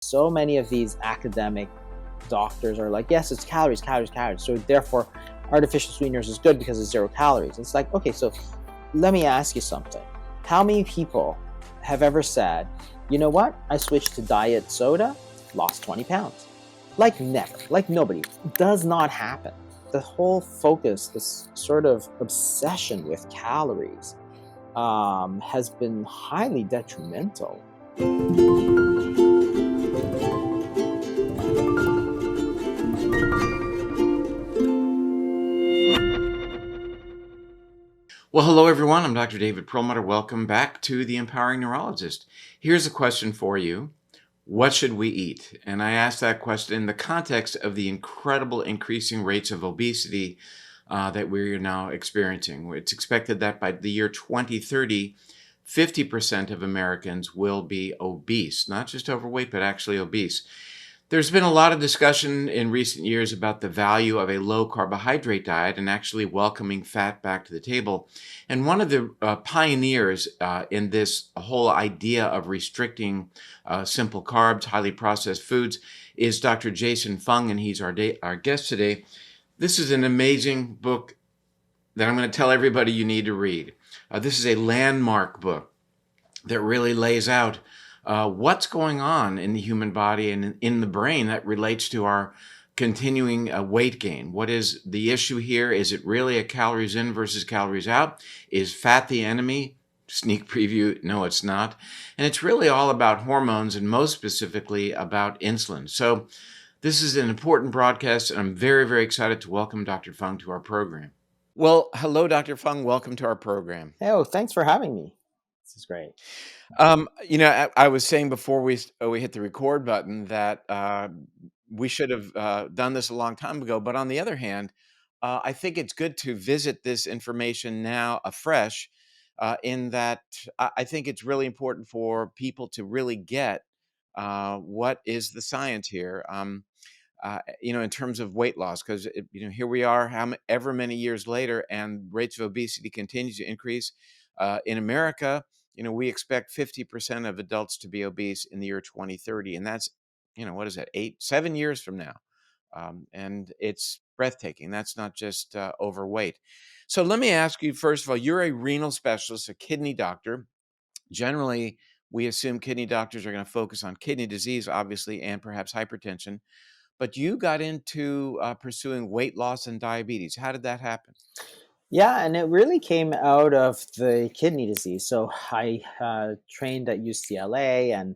So many of these academic doctors are like, yes, it's calories, calories, calories. So therefore, artificial sweeteners is good because it's 0 calories. It's like, okay, so let me ask you something. How many people have ever said, you know what? I switched to diet soda, lost 20 pounds. Like never, like nobody. It does not happen. The whole focus, this sort of obsession with calories, has been highly detrimental. Well, hello everyone. I'm Dr. David Perlmutter. Welcome back to the Empowering Neurologist. Here's a question for you. What should we eat? And I asked that question in the context of the incredible increasing rates of obesity that we're now experiencing. It's expected that by the year 2030, 50% of Americans will be obese, not just overweight, but actually obese. There's been a lot of discussion in recent years about the value of a low carbohydrate diet and actually welcoming fat back to the table. And one of the pioneers in this whole idea of restricting simple carbs, highly processed foods, is Dr. Jason Fung, and he's our guest today. This is an amazing book that I'm going to tell everybody you need to read. This is a landmark book that really lays out what's going on in the human body and in the brain that relates to our continuing weight gain. What is the issue here? Is it really a calories in versus calories out? Is fat the enemy? Sneak preview, no, it's not. And it's really all about hormones and most specifically about insulin. So this is an important broadcast, and I'm very, very excited to welcome Dr. Fung to our program. Well, hello, Dr. Fung. Welcome to our program. Oh, thanks for having me. This is great. I was saying before we hit the record button that we should have done this a long time ago. But on the other hand, I think it's good to visit this information now afresh, in that I think it's really important for people to really get what is the science here. In terms of weight loss, because here we are, ever many years later, and rates of obesity continue to increase in America. We expect 50% of adults to be obese in the year 2030, and that's, what is that, 7 years from now, and it's breathtaking. That's not just overweight. So let me ask you, first of all, you're a renal specialist, a kidney doctor. Generally, we assume kidney doctors are going to focus on kidney disease, obviously, and perhaps hypertension. But you got into pursuing weight loss and diabetes. How did that happen? Yeah, and it really came out of the kidney disease. So I trained at UCLA, and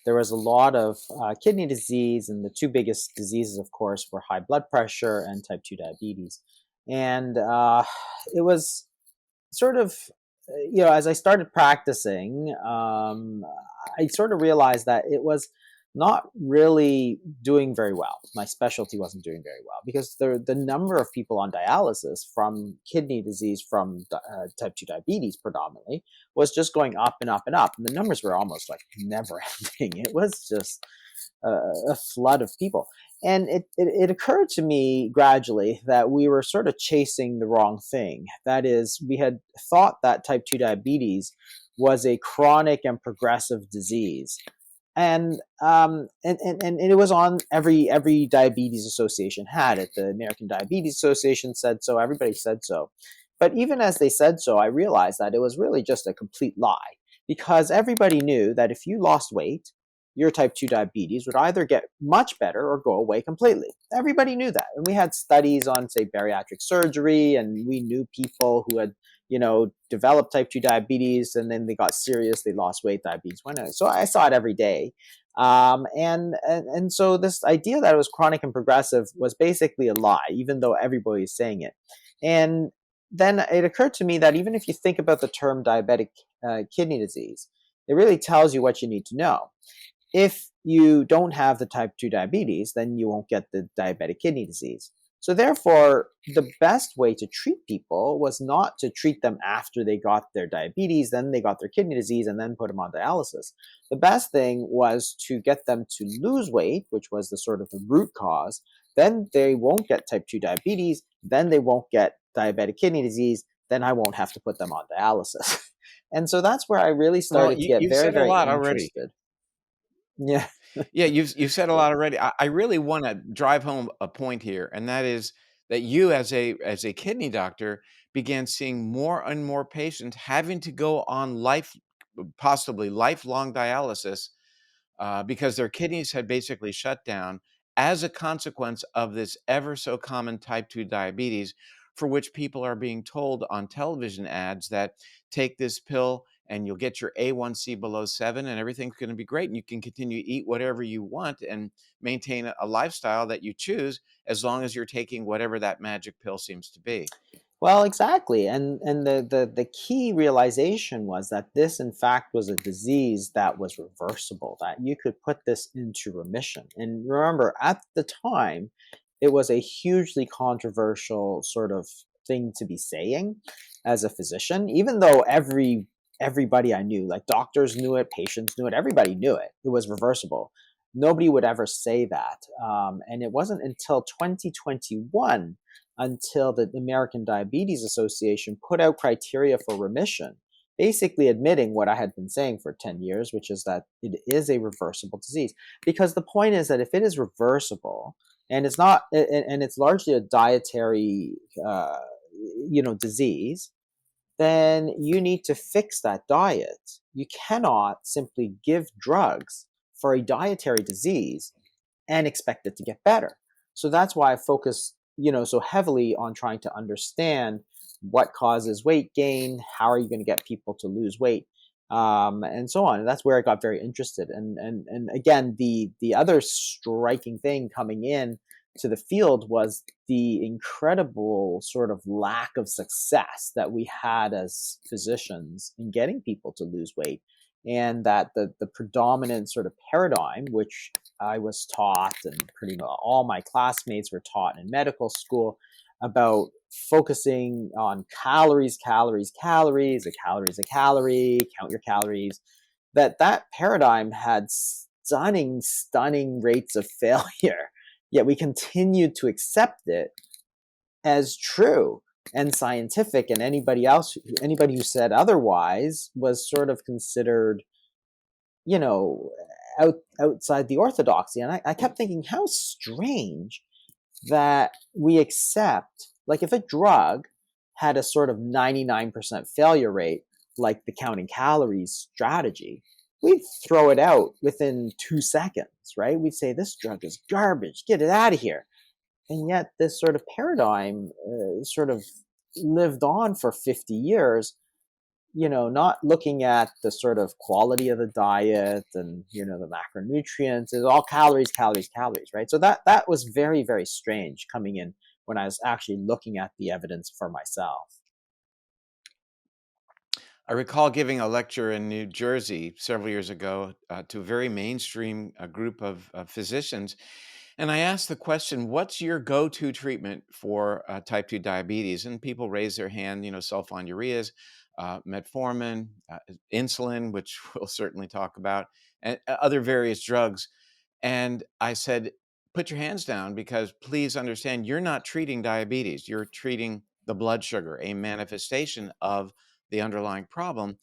there was a lot of kidney disease, and the two biggest diseases, of course, were high blood pressure and type 2 diabetes. And it was sort of, as I started practicing, I sort of realized that it was not really doing very well. My specialty wasn't doing very well because the number of people on dialysis from kidney disease, from type 2 diabetes predominantly, was just going up and up and up. And the numbers were almost like never ending. It was just a flood of people. And it occurred to me gradually that we were sort of chasing the wrong thing. That is, we had thought that type 2 diabetes was a chronic and progressive disease. And it was on every diabetes association had it. The American Diabetes Association said so. Everybody said so. But even as they said so, I realized that it was really just a complete lie, because everybody knew that if you lost weight, your type 2 diabetes would either get much better or go away completely. Everybody knew that. And we had studies on, say, bariatric surgery, and we knew people who had developed type 2 diabetes, and then they got serious, they lost weight, diabetes went out. So I saw it every day. And so this idea that it was chronic and progressive was basically a lie, even though everybody is saying it. And then it occurred to me that even if you think about the term diabetic kidney disease, it really tells you what you need to know. If you don't have the type 2 diabetes, then you won't get the diabetic kidney disease. So therefore, the best way to treat people was not to treat them after they got their diabetes, then they got their kidney disease, and then put them on dialysis. The best thing was to get them to lose weight, which was the sort of the root cause. Then they won't get type 2 diabetes, then they won't get diabetic kidney disease, then I won't have to put them on dialysis. And so that's where I really started to get very, very interested. Yeah. Yeah, you've said a lot already. I really want to drive home a point here, and that is that you, as a kidney doctor, began seeing more and more patients having to go on possibly lifelong dialysis because their kidneys had basically shut down as a consequence of this ever so common type 2 diabetes, for which people are being told on television ads that take this pill and you'll get your A1C below 7 and everything's going to be great. And you can continue to eat whatever you want and maintain a lifestyle that you choose as long as you're taking whatever that magic pill seems to be. Well, exactly. And the key realization was that this in fact was a disease that was reversible, that you could put this into remission. And remember, at the time, it was a hugely controversial sort of thing to be saying as a physician, even though everybody I knew, like doctors knew it, patients knew it, everybody knew it. It was reversible. Nobody would ever say that. And it wasn't until 2021 until the American Diabetes Association put out criteria for remission, basically admitting what I had been saying for 10 years, which is that it is a reversible disease. Because the point is that if it is reversible, and it's not, and it's largely a dietary, disease, then you need to fix that diet. You cannot simply give drugs for a dietary disease and expect it to get better. So that's why I focus, so heavily on trying to understand what causes weight gain, how are you going to get people to lose weight, and so on. And that's where I got very interested. And again, the other striking thing coming in to the field was the incredible sort of lack of success that we had as physicians in getting people to lose weight, and that the predominant sort of paradigm, which I was taught, and pretty much all my classmates were taught in medical school, about focusing on calories, calories, calories, a calorie is a calorie, count your calories, that paradigm had stunning rates of failure. Yet we continued to accept it as true and scientific, and anybody who said otherwise was sort of considered, you know, outside the orthodoxy. And I kept thinking, how strange that we accept, like, if a drug had a sort of 99% failure rate, like the counting calories strategy, we'd throw it out within 2 seconds, right? We'd say, this drug is garbage, get it out of here. And yet, this sort of paradigm sort of lived on for 50 years, not looking at the sort of quality of the diet and, the macronutrients. Is all calories, calories, calories, right? So that was very, very strange coming in when I was actually looking at the evidence for myself. I recall giving a lecture in New Jersey several years ago to a very mainstream group of physicians. And I asked the question, what's your go to treatment for type 2 diabetes? And people raise their hand, sulfonylureas, metformin, insulin, which we'll certainly talk about, and other various drugs. And I said, put your hands down because please understand you're not treating diabetes. You're treating the blood sugar, a manifestation of the underlying problem.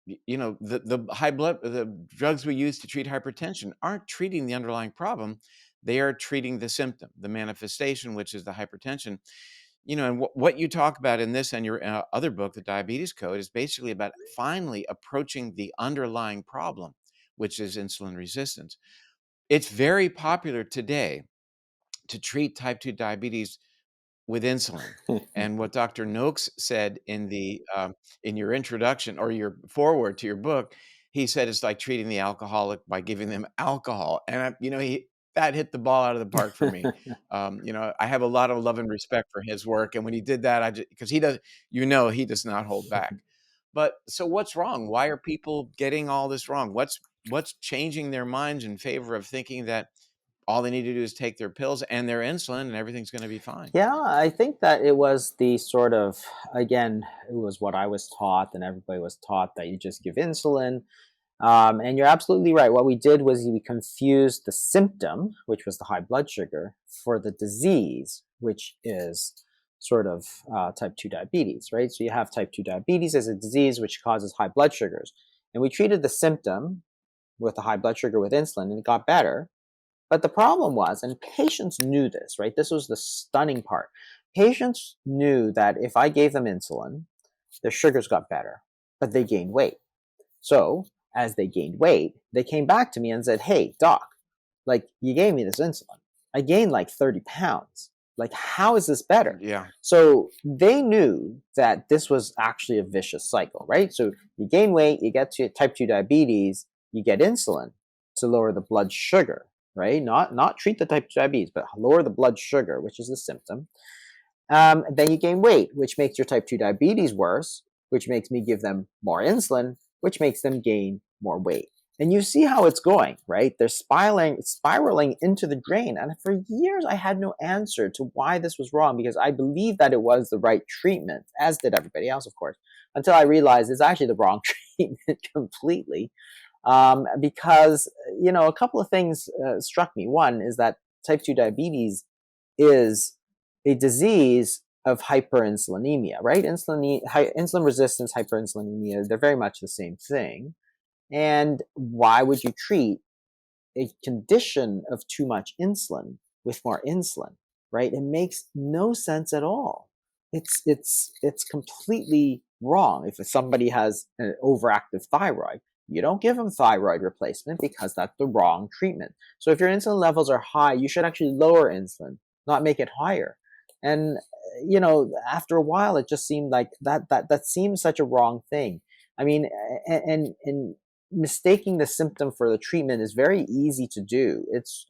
The drugs we use to treat hypertension aren't treating the underlying problem. They are treating the symptom, the manifestation, which is the hypertension. And what you talk about in this and your other book, The Diabetes Code, is basically about finally approaching the underlying problem, which is insulin resistance. It's very popular today to treat type 2 diabetes with insulin. And what Dr. Noakes said in your introduction or your foreword to your book, he said it's like treating the alcoholic by giving them alcohol. And that hit the ball out of the park for me. I have a lot of love and respect for his work, and when he did that, because he does not hold back. But so what's wrong? Why are people getting all this wrong? What's changing their minds in favor of thinking that all they need to do is take their pills and their insulin and everything's going to be fine? Yeah, I think that it was the sort of, again, it was what I was taught, and everybody was taught that you just give insulin. And you're absolutely right. What we did was we confused the symptom, which was the high blood sugar, for the disease, which is sort of type 2 diabetes, right? So you have type 2 diabetes as a disease which causes high blood sugars. And we treated the symptom, with the high blood sugar with insulin, and it got better. But the problem was, and patients knew this, right? This was the stunning part. Patients knew that if I gave them insulin, their sugars got better, but they gained weight. So as they gained weight, they came back to me and said, "Hey, doc, like you gave me this insulin. I gained like 30 pounds. Like, how is this better?" Yeah. So they knew that this was actually a vicious cycle, right? So you gain weight, you get to type 2 diabetes, you get insulin to lower the blood sugar, right? Not treat the type 2 diabetes, but lower the blood sugar, which is the symptom. Then you gain weight, which makes your type 2 diabetes worse, which makes me give them more insulin, which makes them gain more weight. And you see how it's going, right? They're spiraling into the drain. And for years, I had no answer to why this was wrong because I believed that it was the right treatment, as did everybody else, of course, until I realized it's actually the wrong treatment completely. Because, a couple of things struck me. One is that type 2 diabetes is a disease of hyperinsulinemia, right? Insulin resistance, hyperinsulinemia, they're very much the same thing. And why would you treat a condition of too much insulin with more insulin, right? It makes no sense at all. It's completely wrong. If somebody has an overactive thyroid, you don't give them thyroid replacement because that's the wrong treatment. So if your insulin levels are high, you should actually lower insulin, not make it higher. And after a while, it just seemed like that seems such a wrong thing. I mean, and mistaking the symptom for the treatment is very easy to do. It's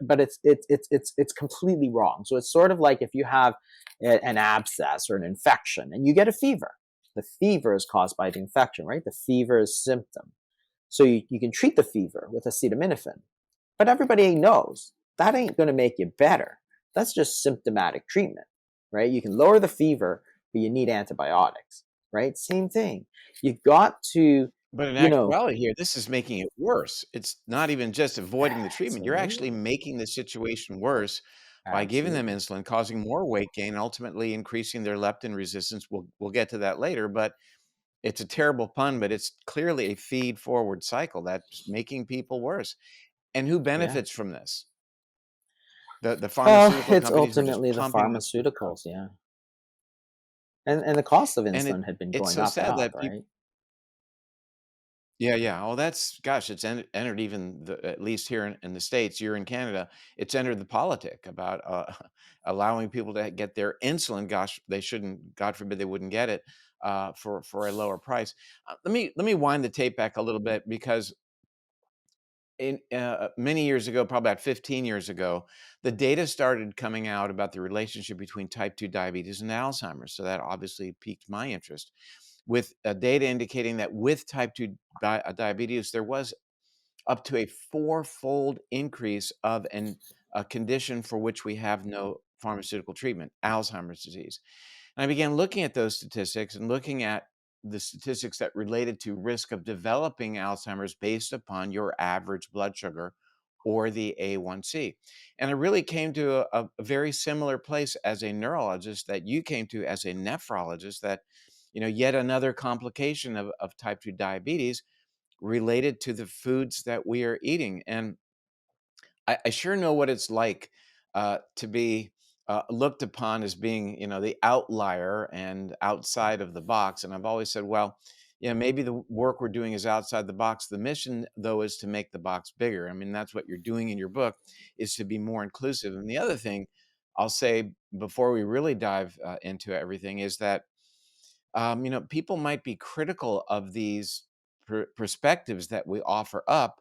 completely wrong. So it's sort of like if you have an abscess or an infection and you get a fever. The fever is caused by the infection, right? The fever is symptom. So you can treat the fever with acetaminophen, but everybody knows that ain't going to make you better. That's just symptomatic treatment, right? You can lower the fever, but you need antibiotics, right? Same thing. You've got to, But in you know, actuality here, this is making it worse. It's not even just avoiding the treatment. You're actually absolutely, making the situation worse by giving them absolutely, insulin, causing more weight gain, ultimately increasing their leptin resistance. We'll get to that later, but it's a terrible pun, but it's clearly a feed forward cycle that's making people worse. And who yeah. benefits from this? The Well, pharmaceutical it's companies are just ultimately the pumping this stuff out. pharmaceuticals, yeah. And the cost of And insulin had been it's going so up and sad up, that people. right? Yeah, yeah. Oh, that's gosh, it's entered even at least here in the States, you're in Canada, it's entered the politic about allowing people to get their insulin. Gosh, they shouldn't, God forbid they wouldn't get it for a lower price. Let me wind the tape back a little bit because in many years ago, probably about 15 years ago, the data started coming out about the relationship between type 2 diabetes and Alzheimer's. So that obviously piqued my interest with data indicating that with type 2 diabetes, there was up to a four-fold increase of a condition for which we have no pharmaceutical treatment, Alzheimer's disease. And I began looking at those statistics and looking at the statistics that related to risk of developing Alzheimer's based upon your average blood sugar or the A1C. And I really came to a very similar place as a neurologist that you came to as a nephrologist, that, yet another complication of type 2 diabetes related to the foods that we are eating. And I sure know what it's like to be looked upon as being, the outlier and outside of the box. And I've always said, well, yeah, maybe the work we're doing is outside the box. The mission, though, is to make the box bigger. I mean, that's what you're doing in your book, is to be more inclusive. And the other thing I'll say before we really dive into everything is that, people might be critical of these perspectives that we offer up,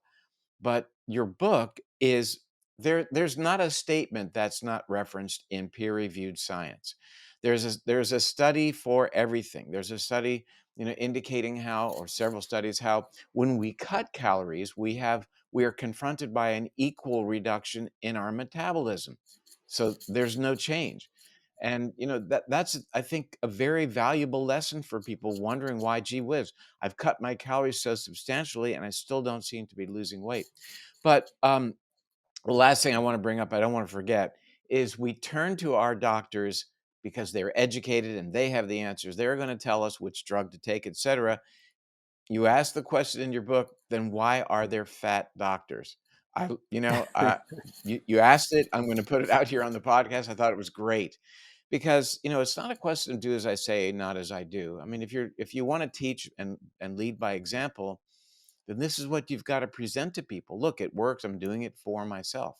but your book is there's not a statement that's not referenced in peer-reviewed science. There's a study for everything. There's a study, indicating how, or several studies, how when we cut calories, we are confronted by an equal reduction in our metabolism. So there's no change. And that's, I think, a very valuable lesson for people wondering why, gee whiz, I've cut my calories so substantially and I still don't seem to be losing weight. But the last thing I want to bring up, I don't want to forget, is we turn to our doctors because they're educated and they have the answers. They're going to tell us which drug to take, et cetera. You asked the question in your book, then why are there fat doctors? I, you know, you asked it. I'm going to put it out here on the podcast. I thought it was great because it's not a question of do as I say, not as I do. I mean, if you want to teach and lead by example, then this is what you've got to present to people. Look, it works. I'm doing it for myself.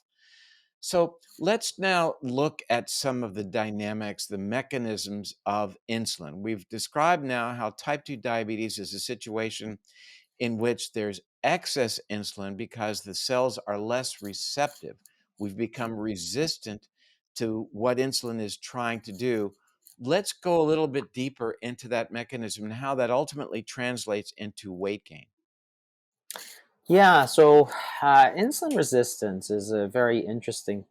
So let's now look at some of the dynamics, the mechanisms of insulin. We've described now how type 2 diabetes is a situation in which there's excess insulin because the cells are less receptive. We've become resistant to what insulin is trying to do. Let's go a little bit deeper into that mechanism and how that ultimately translates into weight gain. Yeah, so insulin resistance is a very interesting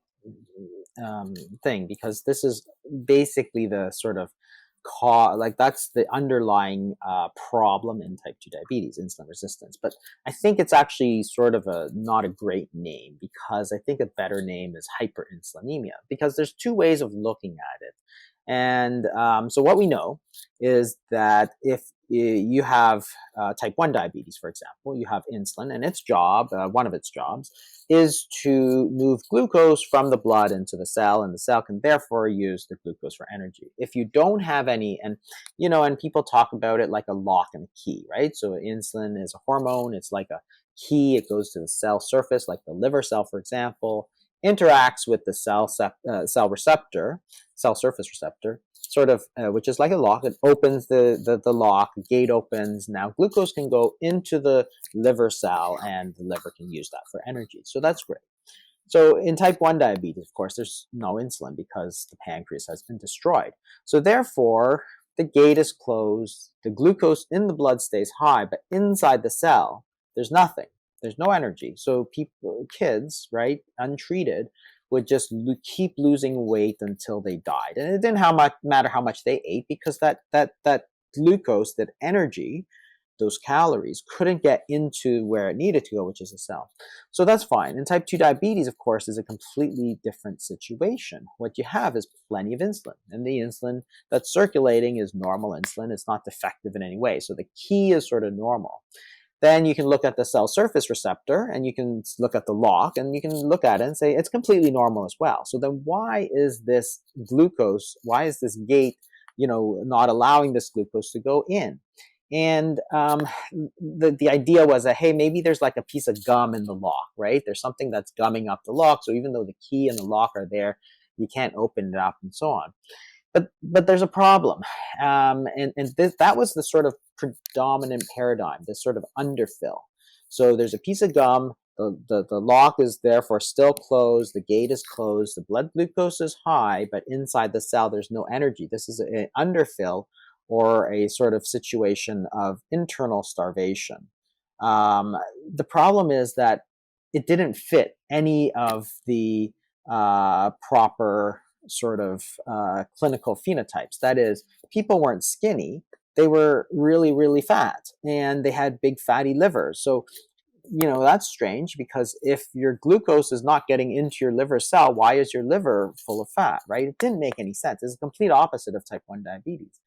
thing because this is basically the sort of like that's the underlying problem in type 2 diabetes, insulin resistance. But I think it's actually sort of a not a great name, because I think a better name is hyperinsulinemia, because there's two ways of looking at it. And so what we know is that if you have type 1 diabetes, for example, you have insulin, and its job, one of its jobs, is to move glucose from the blood into the cell, and the cell can therefore use the glucose for energy. If you don't have any, and people talk about it like a lock and a key, right? So insulin is a hormone, it's like a key, it goes to the cell surface, like the liver cell, for example, interacts with the cell surface receptor, sort of, which is like a lock. It opens the lock, the gate opens. Now glucose can go into the liver cell, and the liver can use that for energy. So that's great. So in type 1 diabetes, of course, there's no insulin because the pancreas has been destroyed. So therefore, the gate is closed, the glucose in the blood stays high, but inside the cell, there's nothing. There's no energy. So kids, right, untreated, would just keep losing weight until they died. And it didn't matter how much they ate, because that glucose, that energy, those calories couldn't get into where it needed to go, which is the cell. So that's fine. And type 2 diabetes, of course, is a completely different situation. What you have is plenty of insulin, and the insulin that's circulating is normal insulin. It's not defective in any way. So the key is sort of normal. Then you can look at the cell surface receptor, and you can look at the lock, and you can look at it and say it's completely normal as well. So then why is this gate, not allowing this glucose to go in? And the idea was that, hey, maybe there's like a piece of gum in the lock, right? There's something that's gumming up the lock. So even though the key and the lock are there, you can't open it up, and so on. But there's a problem, that was the sort of predominant paradigm, this sort of underfill. So there's a piece of gum, the lock is therefore still closed, the gate is closed, the blood glucose is high, but inside the cell there's no energy. This is an underfill, or a sort of situation of internal starvation. The problem is that it didn't fit any of the proper sort of clinical phenotypes. That is, people weren't skinny, they were really, really fat, and they had big fatty livers. So, that's strange, because if your glucose is not getting into your liver cell, why is your liver full of fat, right? It didn't make any sense. It's the complete opposite of type 1 diabetes.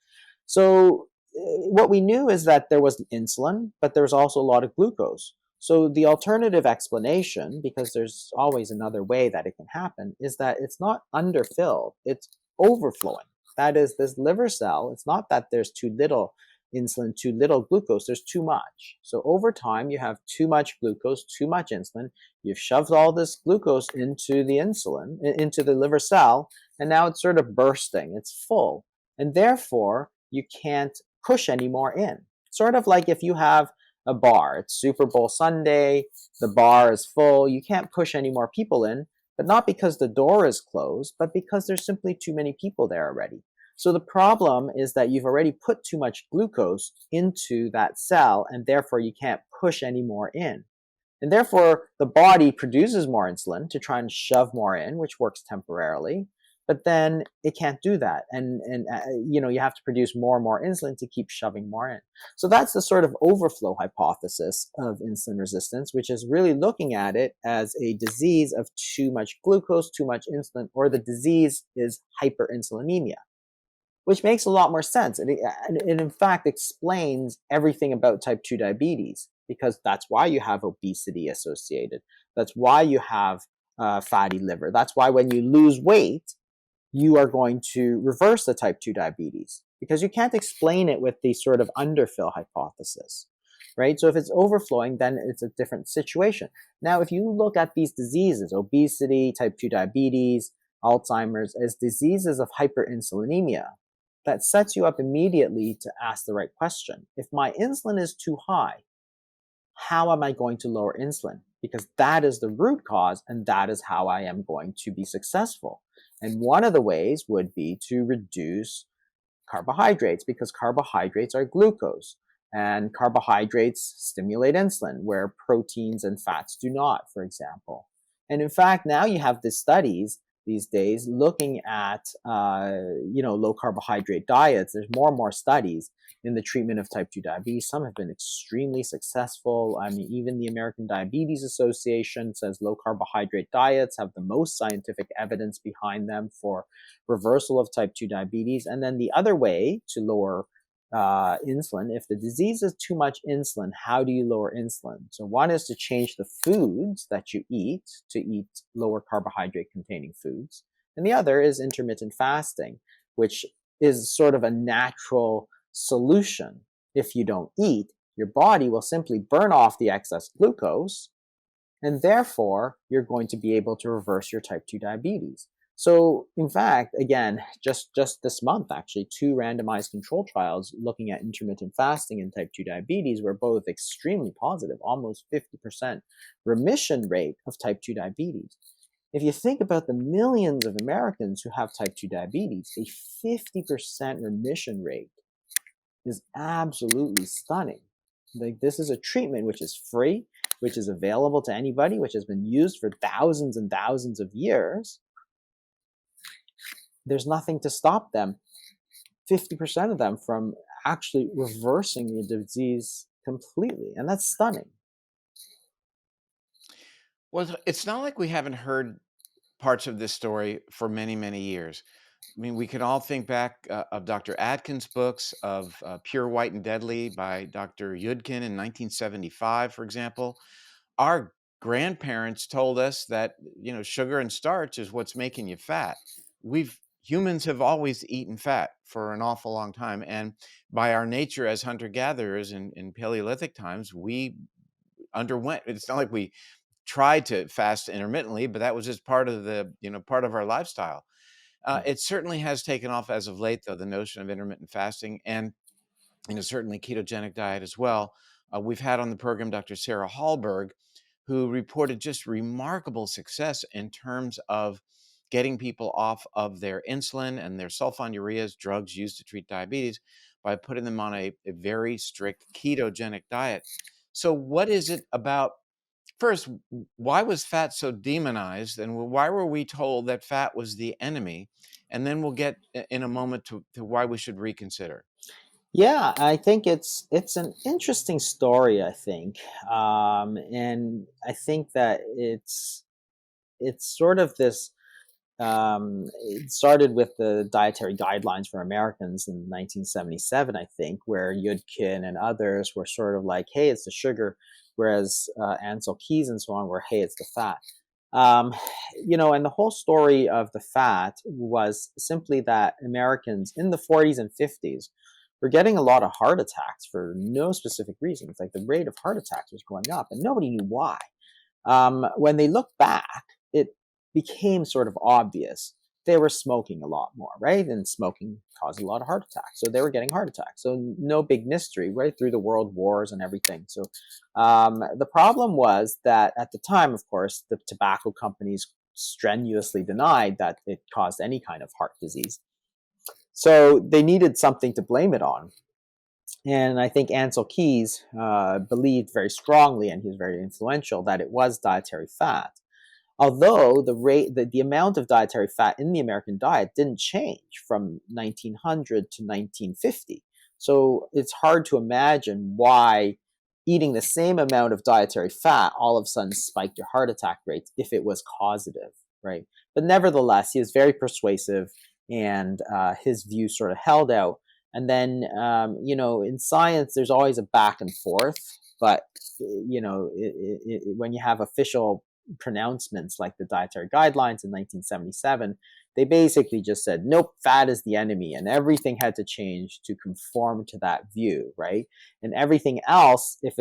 So what we knew is that there was insulin, but there was also a lot of glucose. So the alternative explanation, because there's always another way that it can happen, is that it's not underfilled, it's overflowing. That is, this liver cell, it's not that there's too little insulin, too little glucose, there's too much. So over time, you have too much glucose, too much insulin, you've shoved all this glucose into the insulin, into the liver cell, and now it's sort of bursting, it's full. And therefore, you can't push any more in. Sort of like if you have a bar, it's Super Bowl Sunday, the bar is full, you can't push any more people in, but not because the door is closed, but because there's simply too many people there already. So the problem is that you've already put too much glucose into that cell, and therefore you can't push any more in. And therefore, the body produces more insulin to try and shove more in, which works temporarily, but then it can't do that. And you have to produce more and more insulin to keep shoving more in. So that's the sort of overflow hypothesis of insulin resistance, which is really looking at it as a disease of too much glucose, too much insulin, or the disease is hyperinsulinemia. which makes a lot more sense. It in fact explains everything about type 2 diabetes, because that's why you have obesity associated. That's why you have fatty liver. That's why when you lose weight, you are going to reverse the type 2 diabetes, because you can't explain it with the sort of underfill hypothesis, right? So if it's overflowing, then it's a different situation. Now, if you look at these diseases, obesity, type 2 diabetes, Alzheimer's, as diseases of hyperinsulinemia, that sets you up immediately to ask the right question. If my insulin is too high, how am I going to lower insulin? Because that is the root cause, and that is how I am going to be successful. And one of the ways would be to reduce carbohydrates, because carbohydrates are glucose, and carbohydrates stimulate insulin where proteins and fats do not, for example. And in fact, now you have the studies these days looking at low carbohydrate diets. There's more and more studies in the treatment of type 2 diabetes. Some have been extremely successful. I mean, even the American Diabetes Association says low carbohydrate diets have the most scientific evidence behind them for reversal of type 2 diabetes. And then the other way to lower insulin, if the disease is too much insulin, how do you lower insulin? So one is to change the foods that you eat, to eat lower carbohydrate containing foods. And the other is intermittent fasting, which is sort of a natural solution. If you don't eat, your body will simply burn off the excess glucose, and therefore you're going to be able to reverse your type 2 diabetes. So in fact, again, just this month, actually, 2 randomized control trials looking at intermittent fasting and type 2 diabetes were both extremely positive, almost 50% remission rate of type 2 diabetes. If you think about the millions of Americans who have type 2 diabetes, a 50% remission rate is absolutely stunning. Like, this is a treatment which is free, which is available to anybody, which has been used for thousands and thousands of years. There's nothing to stop them, 50% of them, from actually reversing the disease completely. And that's stunning. Well, it's not like we haven't heard parts of this story for many, many years. I mean, we can all think back of Dr. Atkins' books, of Pure, White, and Deadly by Dr. Yudkin in 1975, for example. Our grandparents told us that, sugar and starch is what's making you fat. Humans have always eaten fat for an awful long time. And by our nature as hunter-gatherers in Paleolithic times, we underwent, it's not like we tried to fast intermittently, but that was just part of part of our lifestyle. It certainly has taken off as of late, though, the notion of intermittent fasting, and certainly ketogenic diet as well. We've had on the program Dr. Sarah Hallberg, who reported just remarkable success in terms of getting people off of their insulin and their sulfonylureas, drugs used to treat diabetes, by putting them on a very strict ketogenic diet. So what is it about? First, why was fat so demonized, and why were we told that fat was the enemy? And then we'll get in a moment to why we should reconsider. Yeah, I think it's an interesting story, I think. And I think that it's sort of this. It started with the dietary guidelines for Americans in 1977, I think, where Yudkin and others were sort of like, hey, it's the sugar, whereas Ansel Keys and so on were, hey, it's the fat. Um, and the whole story of the fat was simply that Americans in the 40s and 50s were getting a lot of heart attacks for no specific reasons. Like, the rate of heart attacks was going up, and nobody knew why. When they look back, it became sort of obvious. They were smoking a lot more, right? And smoking caused a lot of heart attacks. So they were getting heart attacks. So no big mystery, right? Through the world wars and everything. So the problem was that at the time, of course, the tobacco companies strenuously denied that it caused any kind of heart disease. So they needed something to blame it on. And I think Ansel Keys believed very strongly, and he was very influential, that it was dietary fat. Although the amount of dietary fat in the American diet didn't change from 1900 to 1950. So it's hard to imagine why eating the same amount of dietary fat all of a sudden spiked your heart attack rates if it was causative, right? But nevertheless, he is very persuasive and his view sort of held out. And then, in science, there's always a back and forth, but when you have official pronouncements like the dietary guidelines in 1977, they basically just said, nope, fat is the enemy, and everything had to change to conform to that view, right? And everything else, if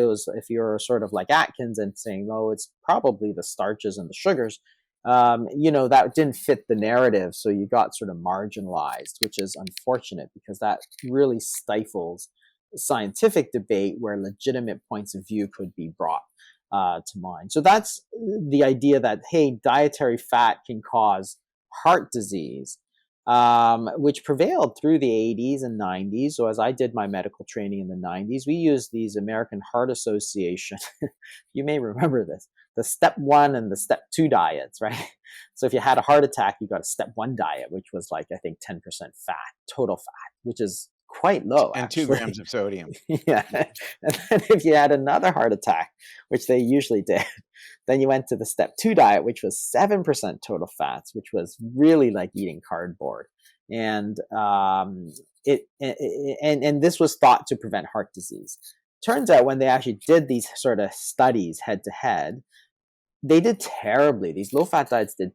you're sort of like Atkins and saying, oh, it's probably the starches and the sugars, that didn't fit the narrative, so you got sort of marginalized, which is unfortunate because that really stifles scientific debate where legitimate points of view could be brought to mind. So that's the idea that, hey, dietary fat can cause heart disease, which prevailed through the 80s and 90s. So as I did my medical training in the 90s, we used these American Heart Association, you may remember this, the step 1 and the step 2 diets, right? So if you had a heart attack, you got a step 1 diet, which was like, I think 10% fat, total fat, which is quite low, And 2 actually. grams of sodium. Yeah. And then if you had another heart attack, which they usually did, then you went to the step 2 diet, which was 7% total fats, which was really like eating cardboard. And this was thought to prevent heart disease. Turns out when they actually did these sort of studies head to head, they did terribly. These low-fat diets did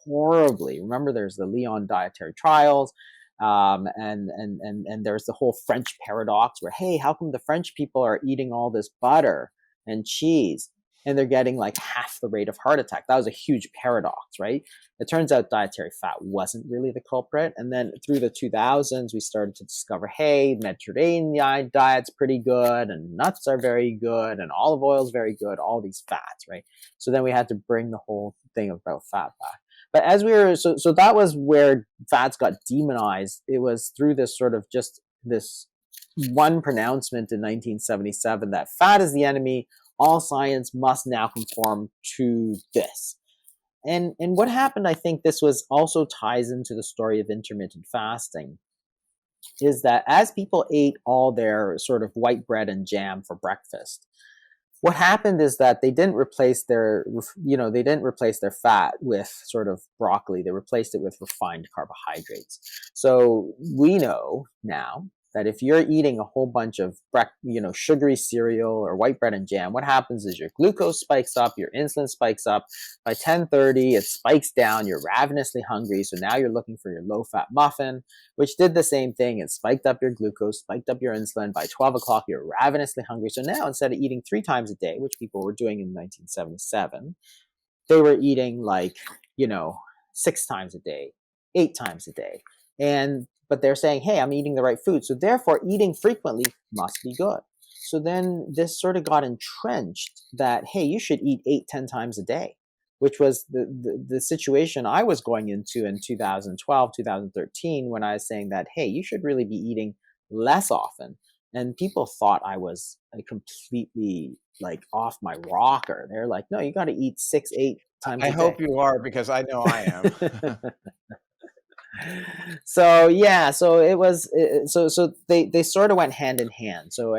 horribly. Remember, there's the Lyon dietary trials, and there's the whole French paradox where, hey, how come the French people are eating all this butter and cheese and they're getting like half the rate of heart attack? That was a huge paradox, right? It turns out dietary fat wasn't really the culprit. And then through the 2000s, we started to discover, hey, Mediterranean diet's pretty good, and nuts are very good, and olive oil is very good, all these fats, right? So then we had to bring the whole thing about fat back. But as we were, so that was where fats got demonized. It was through this sort of just this one pronouncement in 1977 that fat is the enemy. All science must now conform to this. And what happened, I think this was also ties into the story of intermittent fasting, is that as people ate all their sort of white bread and jam for breakfast, what happened is that they didn't replace their fat with sort of broccoli. They replaced it with refined carbohydrates. So we know now that if you're eating a whole bunch of sugary cereal or white bread and jam, what happens is your glucose spikes up, your insulin spikes up. By 10:30, it spikes down. You're ravenously hungry, so now you're looking for your low-fat muffin, which did the same thing. It spiked up your glucose, spiked up your insulin. By 12 o'clock, you're ravenously hungry. So now instead of eating 3 times a day, which people were doing in 1977, they were eating 6 times a day, 8 times a day. But they're saying, hey, I'm eating the right food. So therefore, eating frequently must be good. So then this sort of got entrenched that, hey, you should eat 8, 10 times a day, which was the situation I was going into in 2012, 2013, when I was saying that, hey, you should really be eating less often. And people thought I was completely off my rocker. They're like, no, you got to eat 6, 8 times I a day. hope you are, because I know I am. So yeah, so it was so they sort of went hand in hand. So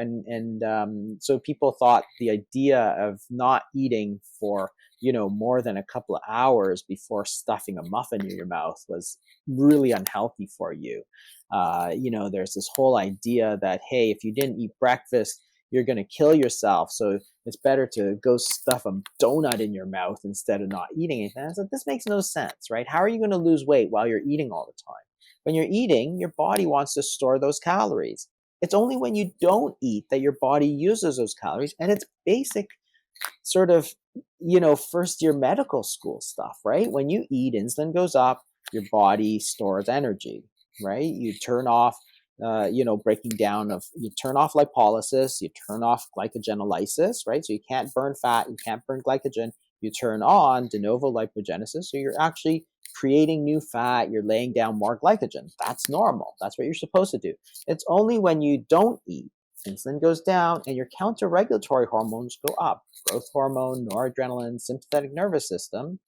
so people thought the idea of not eating for more than a couple of hours before stuffing a muffin in your mouth was really unhealthy for you. There's this whole idea that, hey, if you didn't eat breakfast, you're going to kill yourself. So it's better to go stuff a donut in your mouth instead of not eating anything. I said, this makes no sense, right? How are you going to lose weight while you're eating all the time? When you're eating, your body wants to store those calories. It's only when you don't eat that your body uses those calories. And it's basic sort of, first year medical school stuff, right? When you eat, insulin goes up, your body stores energy, right? You turn off breaking down you turn off lipolysis, you turn off glycogenolysis, right? So you can't burn fat, you can't burn glycogen. You turn on de novo lipogenesis, so you're actually creating new fat, you're laying down more glycogen. That's normal. That's what you're supposed to do. It's only when you don't eat, insulin goes down and your counter-regulatory hormones go up. Growth hormone, noradrenaline, sympathetic nervous system.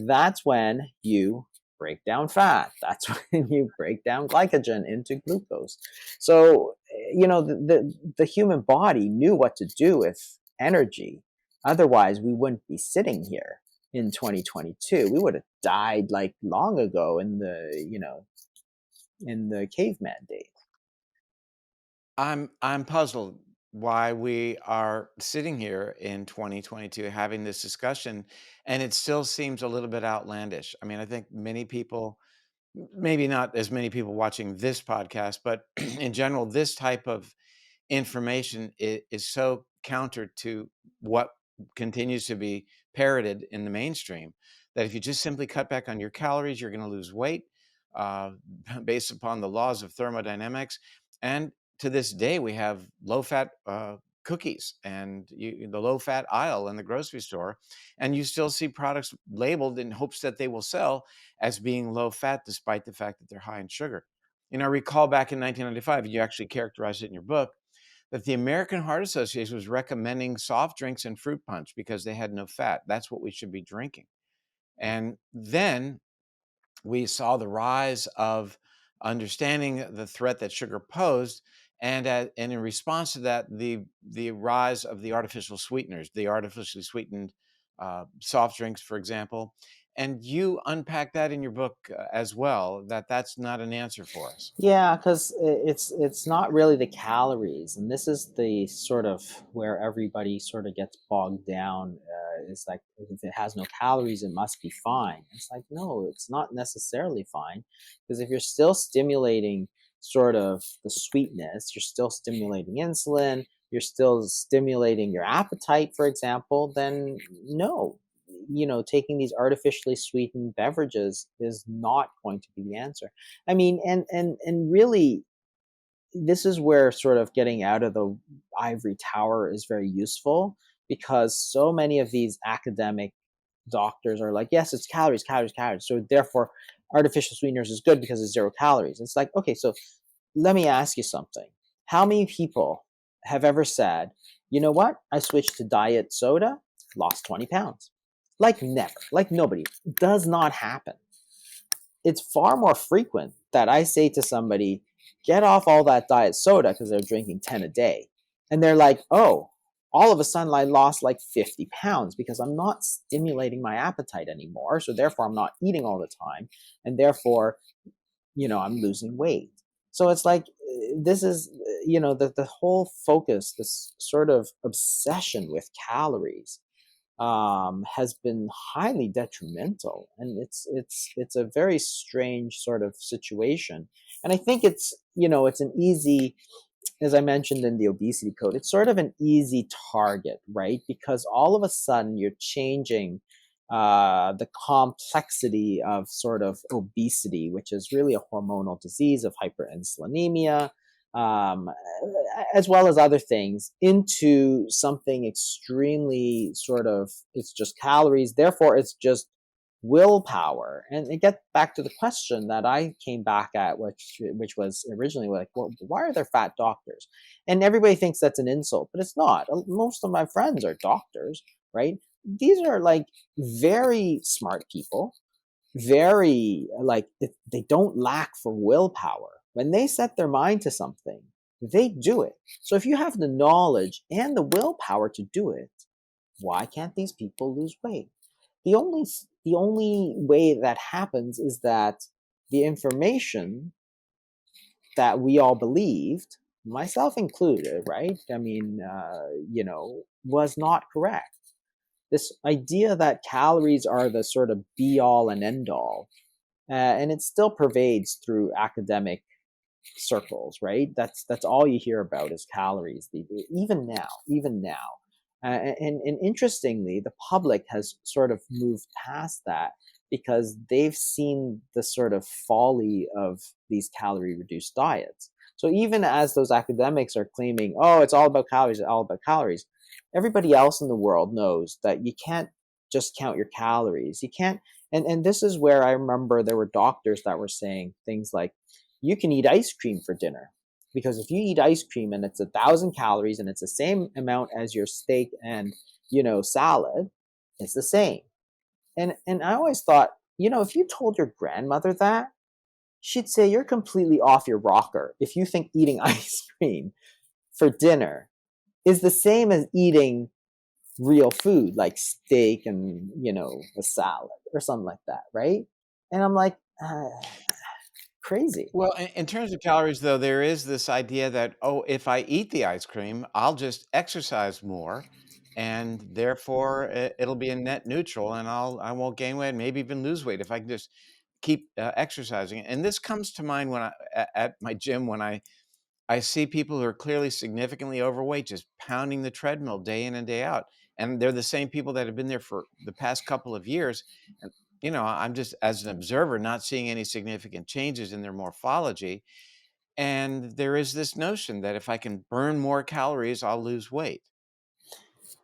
That's when you break down fat. That's when you break down glycogen into glucose. So, the human body knew what to do with energy. Otherwise, we wouldn't be sitting here in 2022. We would have died long ago in the, in the caveman days. I'm puzzled why we are sitting here in 2022 having this discussion, and it still seems a little bit outlandish. I mean, I think many people, maybe not as many people watching this podcast, but in general, this type of information is so counter to what continues to be parroted in the mainstream that if you just simply cut back on your calories, you're going to lose weight uh, based upon the laws of thermodynamics. And to this day, we have low fat cookies and the low fat aisle in the grocery store. And you still see products labeled in hopes that they will sell as being low fat, despite the fact that they're high in sugar. I recall back in 1995, you actually characterized it in your book that the American Heart Association was recommending soft drinks and fruit punch because they had no fat. That's what we should be drinking. And then we saw the rise of understanding the threat that sugar posed. And in response to that, the rise of the artificial sweeteners, the artificially sweetened soft drinks, for example. And you unpack that in your book as well, that that's not an answer for us. Yeah, because it's not really the calories, and this is the sort of where everybody sort of gets bogged down. It's like if it has no calories, it must be fine. It's like no, it's not necessarily fine, because if you're still stimulating sort of the sweetness, you're still stimulating insulin, you're still stimulating your appetite, for example, then no, taking these artificially sweetened beverages is not going to be the answer. I mean, and really, this is where sort of getting out of the ivory tower is very useful, because so many of these academic doctors are like, yes, it's calories, calories, calories. So therefore, artificial sweeteners is good because it's 0 calories. It's like, okay, so let me ask you something. How many people have ever said, you know what? I switched to diet soda, lost 20 pounds. Like never, like nobody. Does not happen. It's far more frequent that I say to somebody, get off all that diet soda because they're drinking 10 a day. And they're like, oh, all of a sudden I lost like 50 pounds because I'm not stimulating my appetite anymore. So therefore, I'm not eating all the time. And therefore, I'm losing weight. So it's like, this is, the whole focus, this sort of obsession with calories has been highly detrimental, and it's a very strange sort of situation. And I think it's an easy, as I mentioned in the obesity code, it's sort of an easy target, right? Because all of a sudden you're changing the complexity of sort of obesity, which is really a hormonal disease of hyperinsulinemia, um, as well as other things, into something extremely sort of, it's just calories, therefore it's just willpower. And it gets back to the question that I came back at, which was originally like, well, why are there fat doctors? And everybody thinks that's an insult, but it's not. Most of my friends are doctors, right? These are like very smart people, very like they don't lack for willpower. When they set their mind to something, they do it. So if you have the knowledge and the willpower to do it, why can't these people lose weight? The only the only way that happens is that the information that we all believed, myself included, right? I mean, was not correct. This idea that calories are the sort of be all and end all, and it still pervades through academic circles, right? That's all you hear about is calories. Even now, and interestingly, the public has sort of moved past that because they've seen the sort of folly of these calorie reduced diets. So even as those academics are claiming, oh, it's all about calories, it's all about calories, everybody else in the world knows that you can't just count your calories. You can't, and this is where I remember there were doctors that were saying things like, you can eat ice cream for dinner, because if you eat ice cream and it's 1,000 calories and it's the same amount as your steak and salad, it's the same. And I always thought, if you told your grandmother that, she'd say you're completely off your rocker if you think eating ice cream for dinner is the same as eating real food like steak and a salad or something like that, right? And I'm like, crazy. Well, in terms of calories, though, there is this idea that, oh, if I eat the ice cream, I'll just exercise more, and therefore it'll be a net neutral, and I won't gain weight, maybe even lose weight if I can just keep exercising. And this comes to mind when at my gym when I see people who are clearly significantly overweight just pounding the treadmill day in and day out. And they're the same people that have been there for the past couple of years. And, I'm just, as an observer, not seeing any significant changes in their morphology. And there is this notion that if I can burn more calories, I'll lose weight.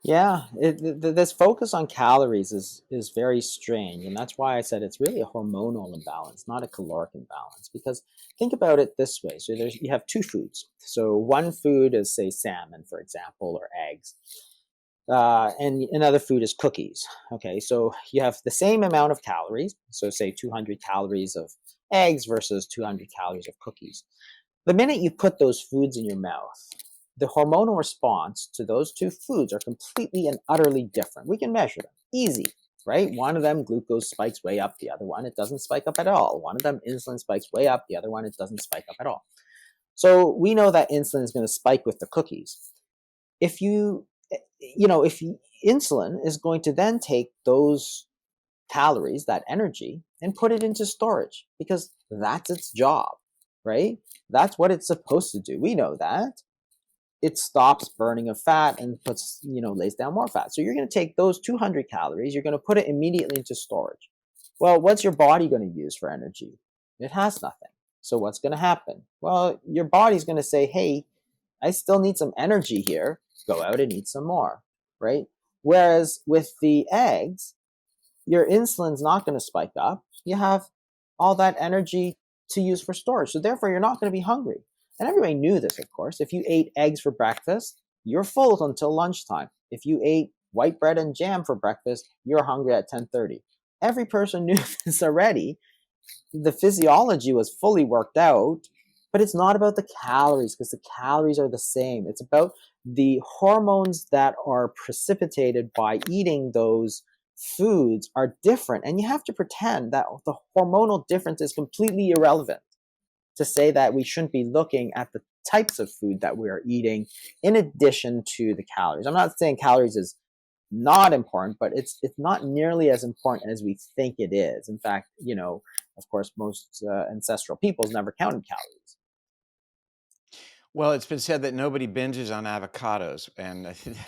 Yeah, this focus on calories is very strange, and that's why I said it's really a hormonal imbalance, not a caloric imbalance. Because think about it this way: so you have two foods. So one food is, say, salmon, for example, or eggs, and another food is cookies. Okay, so you have the same amount of calories. So say 200 calories of eggs versus 200 calories of cookies. The minute you put those foods in your mouth, the hormonal response to those two foods are completely and utterly different. We can measure them. Easy, right? One of them, glucose spikes way up. The other one, it doesn't spike up at all. One of them, insulin spikes way up. The other one, it doesn't spike up at all. So we know that insulin is going to spike with the cookies. If you, if insulin is going to then take those calories, that energy, and put it into storage because that's its job, right? That's what it's supposed to do. We know that. It stops burning of fat and puts, lays down more fat. So you're going to take those 200 calories, you're going to put it immediately into storage. Well, what's your body going to use for energy? It has nothing. So what's going to happen? Well, your body's going to say, hey, I still need some energy here. Go out and eat some more, right? Whereas with the eggs, your insulin's not going to spike up. You have all that energy to use for storage. So therefore, you're not going to be hungry. And everybody knew this, of course. If you ate eggs for breakfast, you're full until lunchtime. If you ate white bread and jam for breakfast, you're hungry at 10:30. Every person knew this already. The physiology was fully worked out, but it's not about the calories because the calories are the same. It's about the hormones that are precipitated by eating those foods are different. And you have to pretend that the hormonal difference is completely irrelevant to say that we shouldn't be looking at the types of food that we are eating in addition to the calories. I'm not saying calories is not important, but it's not nearly as important as we think it is. In fact, of course, most ancestral peoples never counted calories. Well, it's been said that nobody binges on avocados, and I think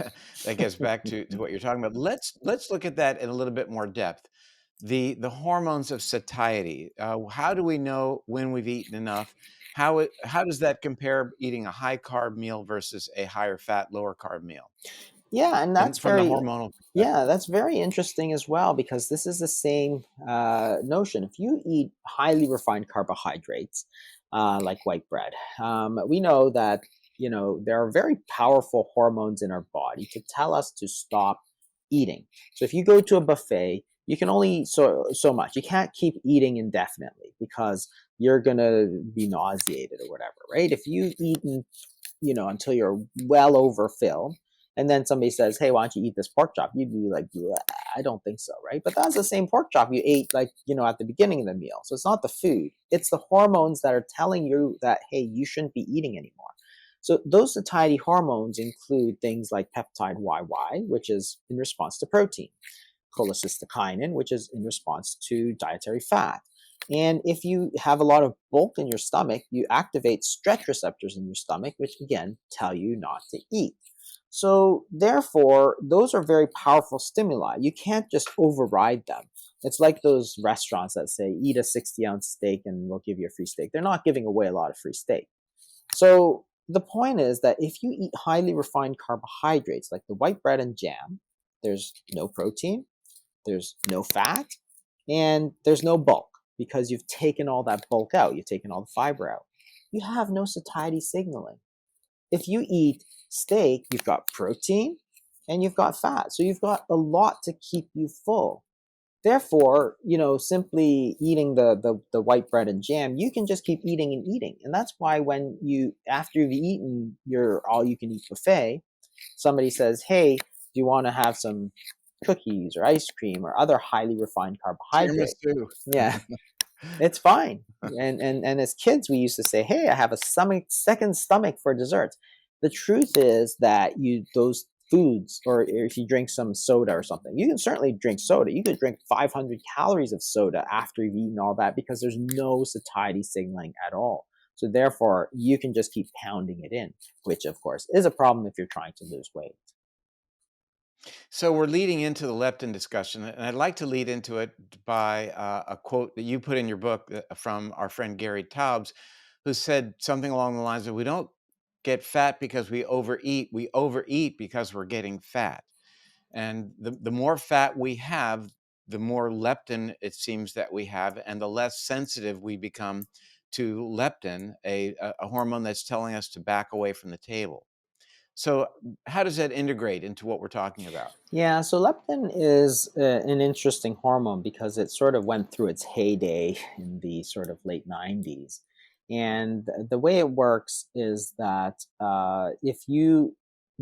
that gets back to what you're talking about. Let's look at that in a little bit more depth. The hormones of satiety. How do we know when we've eaten enough? How does that compare eating a high carb meal versus a higher fat, lower carb meal? Yeah, and And from the hormonal yeah, perspective. that's very interesting as well because this is the same notion. If you eat highly refined carbohydrates, like white bread, we know that there are very powerful hormones in our body to tell us to stop eating. So if you go to a buffet, you can only eat so much. You can't keep eating indefinitely because you're gonna be nauseated or whatever, right? If you eat until you're well overfilled. And then somebody says, hey, why don't you eat this pork chop? You'd be like, I don't think so, right? But that's the same pork chop you ate, like, at the beginning of the meal. So it's not the food, it's the hormones that are telling you that, hey, you shouldn't be eating anymore. So those satiety hormones include things like peptide YY, which is in response to protein, cholecystokinin, which is in response to dietary fat. And if you have a lot of bulk in your stomach, you activate stretch receptors in your stomach, which again tell you not to eat. So, therefore, those are very powerful stimuli. You can't just override them. It's like those restaurants that say, eat a 60-ounce steak and we'll give you a free steak. They're not giving away a lot of free steak. So, the point is that if you eat highly refined carbohydrates like the white bread and jam, there's no protein, there's no fat, and there's no bulk because you've taken all that bulk out, you've taken all the fiber out. You have no satiety signaling. If you eat steak, you've got protein and you've got fat. So you've got a lot to keep you full. Therefore, simply eating the white bread and jam, you can just keep eating and eating. And that's why when after you've eaten your all you can eat buffet, somebody says, hey, do you want to have some cookies or ice cream or other highly refined carbohydrate? Tiramisu. Yeah. It's fine. And as kids, we used to say, "Hey, I have a second stomach for dessert." The truth is that those foods, or if you drink some soda or something, you can certainly drink soda. You could drink 500 calories of soda after you've eaten all that because there's no satiety signaling at all. So therefore, you can just keep pounding it in, which of course is a problem if you're trying to lose weight. So we're leading into the leptin discussion, and I'd like to lead into it by a quote that you put in your book from our friend Gary Taubes, who said something along the lines of, "We don't get fat because we overeat because we're getting fat." And the more fat we have, the more leptin it seems that we have, and the less sensitive we become to leptin, a hormone that's telling us to back away from the table. So, how does that integrate into what we're talking about? Yeah, so leptin is an interesting hormone because it sort of went through its heyday in the sort of late 90s. And the way it works is that if you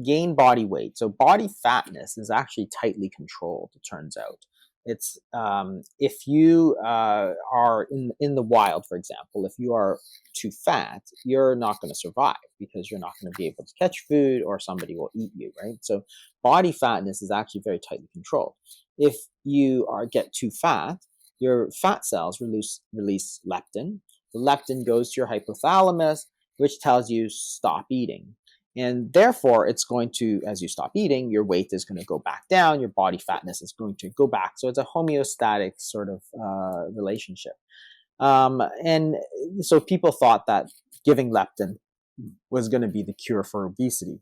gain body weight, so body fatness is actually tightly controlled, it turns out. It's if you are in the wild, for example, if you are too fat, you're not going to survive because you're not going to be able to catch food or somebody will eat you, right? So body fatness is actually very tightly controlled. If you get too fat, your fat cells release leptin. The leptin goes to your hypothalamus, which tells you stop eating. And therefore, it's going to, as you stop eating, your weight is going to go back down, your body fatness is going to go back. So it's a homeostatic sort of relationship. And so people thought that giving leptin was going to be the cure for obesity.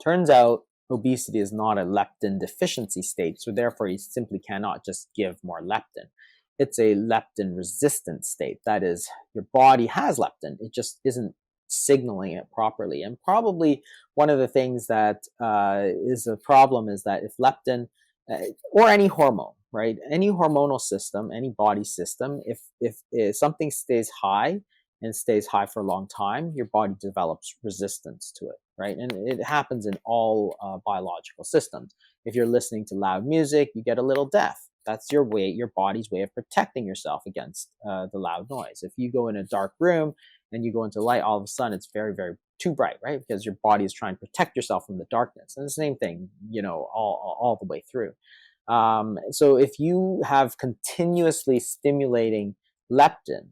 Turns out obesity is not a leptin deficiency state, so therefore you simply cannot just give more leptin. It's a leptin resistant state. That is, your body has leptin, it just isn't signaling it properly. And probably one of the things that is a problem is that if leptin uh, or any hormone, right, any hormonal system, any body system, if something stays high and stays high for a long time, your body develops resistance to it, right? And it happens in all biological systems. If you're listening to loud music, you get a little deaf. That's your body's way of protecting yourself against the loud noise. If you go in a dark room and you go into light, all of a sudden it's very, very too bright, right? Because your body is trying to protect yourself from the darkness. And the same thing, all the way through. So if you have continuously stimulating leptin,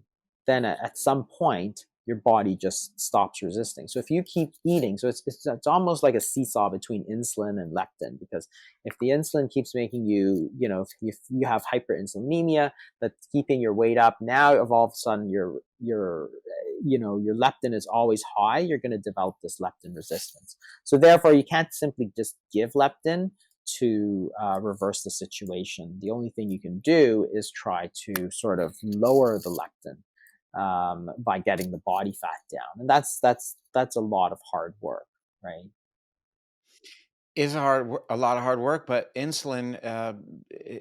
then at some point your body just stops resisting. So if you keep eating, so it's almost like a seesaw between insulin and leptin, because if the insulin keeps making you, if you have hyperinsulinemia that's keeping your weight up, now of all of a sudden your leptin is always high, you're going to develop this leptin resistance. So therefore, you can't simply just give leptin to reverse the situation. The only thing you can do is try to sort of lower the leptin by getting the body fat down, and that's a lot of hard work, right? Is a lot of hard work, but insulin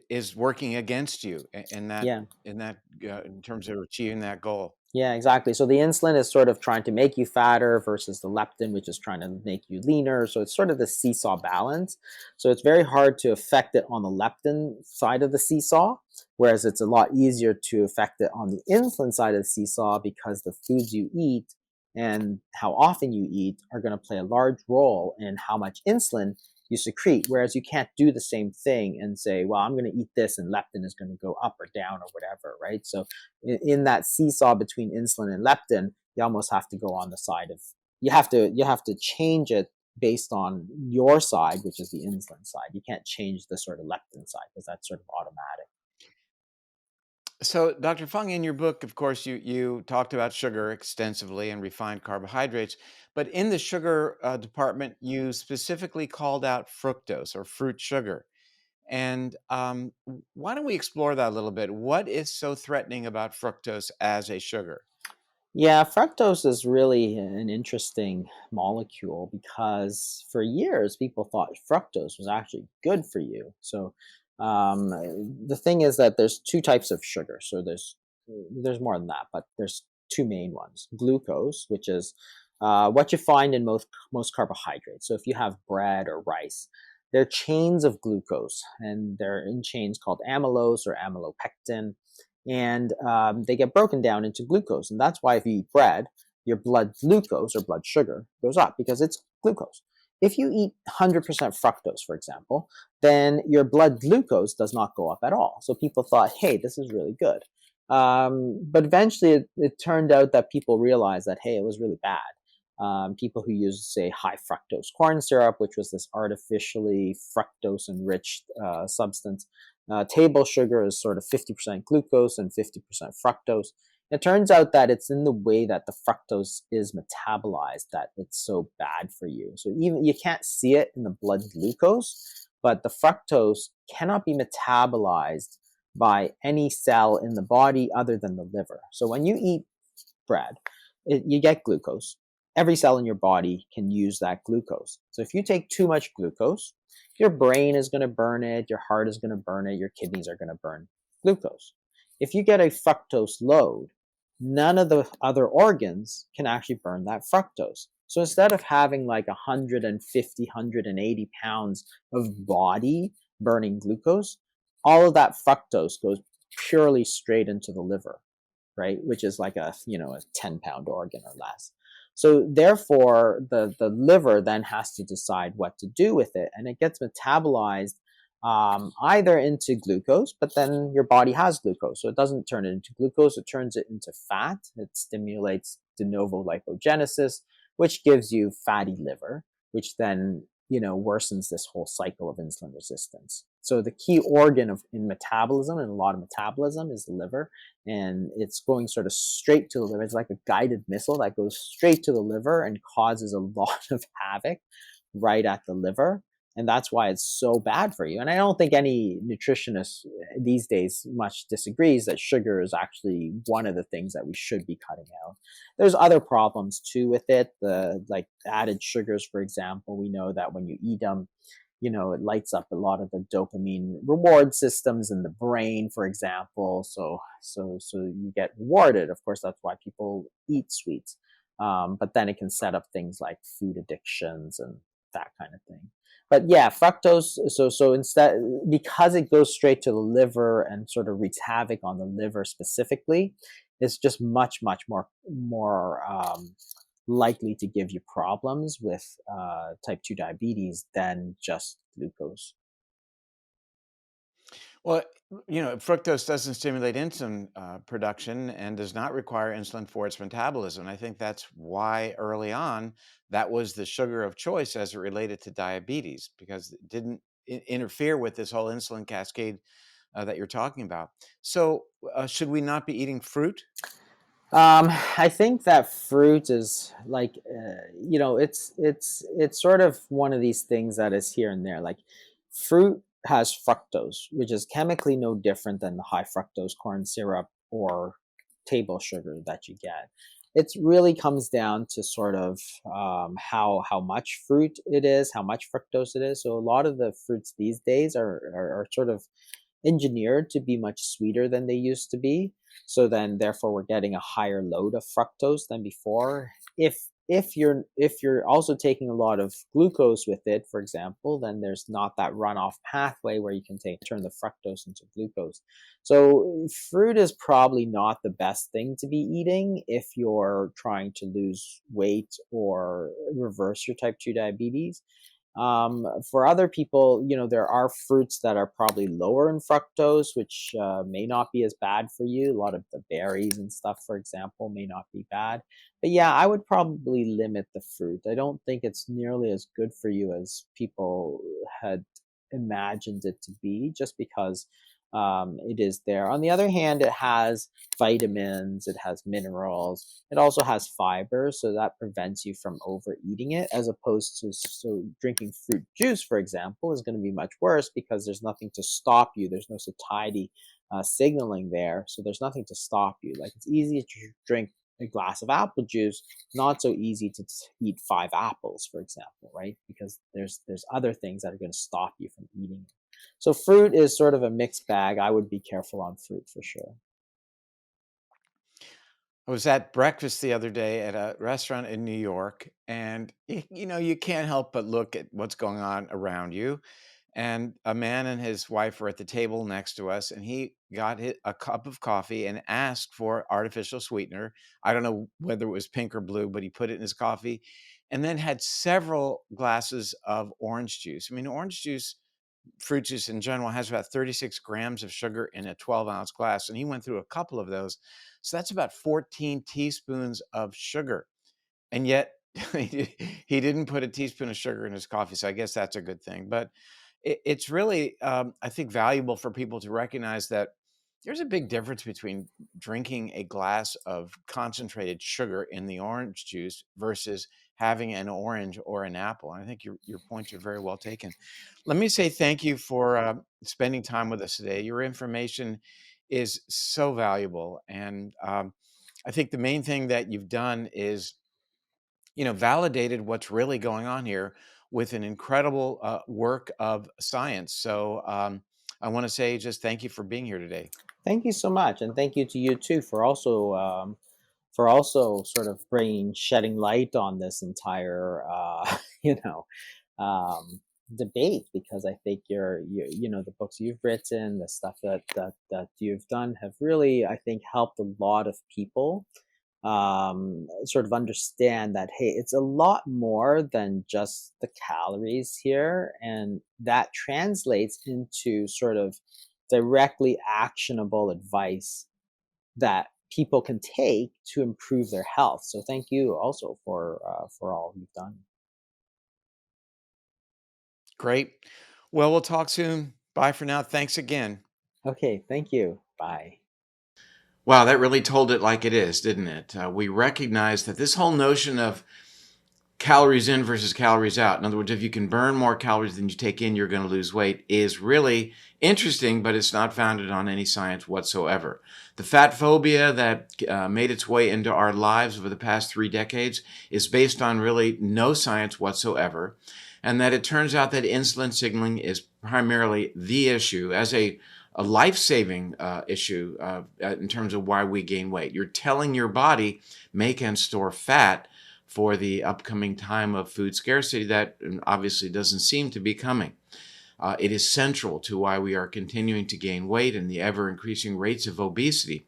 is working against you Yeah. in terms of achieving that goal. Yeah, exactly. So the insulin is sort of trying to make you fatter versus the leptin, which is trying to make you leaner. So it's sort of the seesaw balance. So it's very hard to affect it on the leptin side of the seesaw, whereas it's a lot easier to affect it on the insulin side of the seesaw because the foods you eat and how often you eat are going to play a large role in how much insulin you secrete. Whereas you can't do the same thing and say, well, I'm going to eat this and leptin is going to go up or down or whatever, right? So in that seesaw between insulin and leptin, you almost have to go on the side of you have to change it based on your side, which is the insulin side. You can't change the sort of leptin side because that's sort of automatic. So, Dr. Fung, in your book, of course, you talked about sugar extensively and refined carbohydrates, but in the sugar department, you specifically called out fructose or fruit sugar. And why don't we explore that a little bit? What is so threatening about fructose as a sugar? Yeah, fructose is really an interesting molecule because for years people thought fructose was actually good for you. So um, the thing is that there's two types of sugar. So there's more than that, but there's two main ones: glucose, which is what you find in most carbohydrates. So if you have bread or rice, they're chains of glucose, and they're in chains called amylose or amylopectin, and they get broken down into glucose. And that's why if you eat bread, your blood glucose or blood sugar goes up because it's glucose. If you eat 100% fructose, for example, then your blood glucose does not go up at all. So people thought, hey, this is really good. But eventually it turned out that people realized that, hey, it was really bad. People who used, say, high fructose corn syrup, which was this artificially fructose enriched substance. Table sugar is sort of 50% glucose and 50% fructose. It turns out that it's in the way that the fructose is metabolized that it's so bad for you. So even you can't see it in the blood glucose, but the fructose cannot be metabolized by any cell in the body other than the liver. So when you eat bread, you get glucose. Every cell in your body can use that glucose. So if you take too much glucose, your brain is going to burn it, your heart is going to burn it, your kidneys are going to burn glucose. If you get a fructose load, none of the other organs can actually burn that fructose. So instead of having like 150, 180 pounds of body burning glucose, all of that fructose goes purely straight into the liver, right? Which is like a 10-pound organ or less. So therefore, the liver then has to decide what to do with it, and it gets metabolized either into glucose, but then your body has glucose, so it doesn't turn it into glucose; it turns it into fat. It stimulates de novo lipogenesis, which gives you fatty liver, which then worsens this whole cycle of insulin resistance. So the key organ in metabolism and a lot of metabolism is the liver, and it's going sort of straight to the liver. It's like a guided missile that goes straight to the liver and causes a lot of havoc right at the liver. And that's why it's so bad for you. And I don't think any nutritionist these days much disagrees that sugar is actually one of the things that we should be cutting out. There's other problems too with it. The like added sugars, for example, we know that when you eat them, it lights up a lot of the dopamine reward systems in the brain, for example. So you get rewarded. Of course, that's why people eat sweets. But then it can set up things like food addictions and that kind of thing. But yeah, fructose. So instead, because it goes straight to the liver and sort of wreaks havoc on the liver specifically, it's just much more likely to give you problems with type 2 diabetes than just glucose. Well, fructose doesn't stimulate insulin production and does not require insulin for its metabolism. I think that's why early on that was the sugar of choice as it related to diabetes because it didn't interfere with this whole insulin cascade that you're talking about. So, should we not be eating fruit? I think that fruit is like, it's sort of one of these things that is here and there. Like, fruit has fructose, which is chemically no different than the high fructose corn syrup or table sugar that you get. It really comes down to sort of how much fruit it is, how much fructose it is. So a lot of the fruits these days are sort of engineered to be much sweeter than they used to be. So then therefore we're getting a higher load of fructose than before. If you're also taking a lot of glucose with it, for example, then there's not that runoff pathway where you can turn the fructose into glucose. So fruit is probably not the best thing to be eating if you're trying to lose weight or reverse your type 2 diabetes. For other people, there are fruits that are probably lower in fructose, which may not be as bad for you. A lot of the berries and stuff, for example, may not be bad. But yeah, I would probably limit the fruit. I don't think it's nearly as good for you as people had imagined it to be, just because it is there. On the other hand, it has vitamins, it has minerals, it also has fiber, so that prevents you from overeating it, as opposed to drinking fruit juice, for example, is going to be much worse because there's nothing to stop you. There's no satiety signaling there, so there's nothing to stop you. Like, it's easy to drink a glass of apple juice, not so easy to eat 5 apples, for example, right? Because there's other things that are going to stop you from eating it. So fruit is sort of a mixed bag. I would be careful on fruit for sure. I was at breakfast the other day at a restaurant in New York, and you can't help but look at what's going on around you. And a man and his wife were at the table next to us, and he got a cup of coffee and asked for artificial sweetener. I don't know whether it was pink or blue, but he put it in his coffee and then had several glasses of orange juice. I mean, orange juice, fruit juice in general, has about 36 grams of sugar in a 12-ounce glass. And he went through a couple of those. So that's about 14 teaspoons of sugar. And yet he didn't put a teaspoon of sugar in his coffee. So I guess that's a good thing. But it's really, I think, valuable for people to recognize that there's a big difference between drinking a glass of concentrated sugar in the orange juice versus having an orange or an apple. And I think your points are very well taken. Let me say thank you for spending time with us today. Your information is so valuable. And I think the main thing that you've done is validated what's really going on here with an incredible work of science. So I want to say just thank you for being here today. Thank you so much, and thank you to you too for also sort of bringing shedding light on this entire you know debate, because I think the books you've written, the stuff that you've done have really, I think, helped a lot of people sort of understand that, hey, it's a lot more than just the calories here, and that translates into sort of directly actionable advice that people can take to improve their health. So thank you also for all you've done. Great. Well, we'll talk soon. Bye for now. Thanks again. Okay, thank you. Bye. Wow, that really told it like it is, didn't it? We recognize that this whole notion of calories in versus calories out, in other words, if you can burn more calories than you take in, you're going to lose weight, is really interesting, but it's not founded on any science whatsoever. The fat phobia that made its way into our lives over the past 3 decades is based on really no science whatsoever, and that it turns out that insulin signaling is primarily the issue as a life-saving issue in terms of why we gain weight. You're telling your body, make and store fat for the upcoming time of food scarcity that obviously doesn't seem to be coming. It is central to why we are continuing to gain weight and the ever-increasing rates of obesity.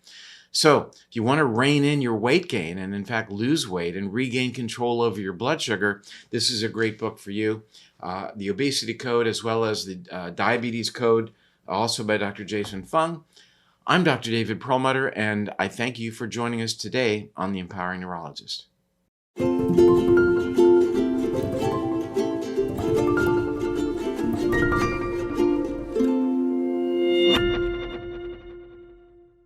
So if you want to rein in your weight gain and, in fact, lose weight and regain control over your blood sugar, this is a great book for you. The Obesity Code, as well as the Diabetes Code, also by Dr. Jason Fung. I'm Dr. David Perlmutter, and I thank you for joining us today on The Empowering Neurologist.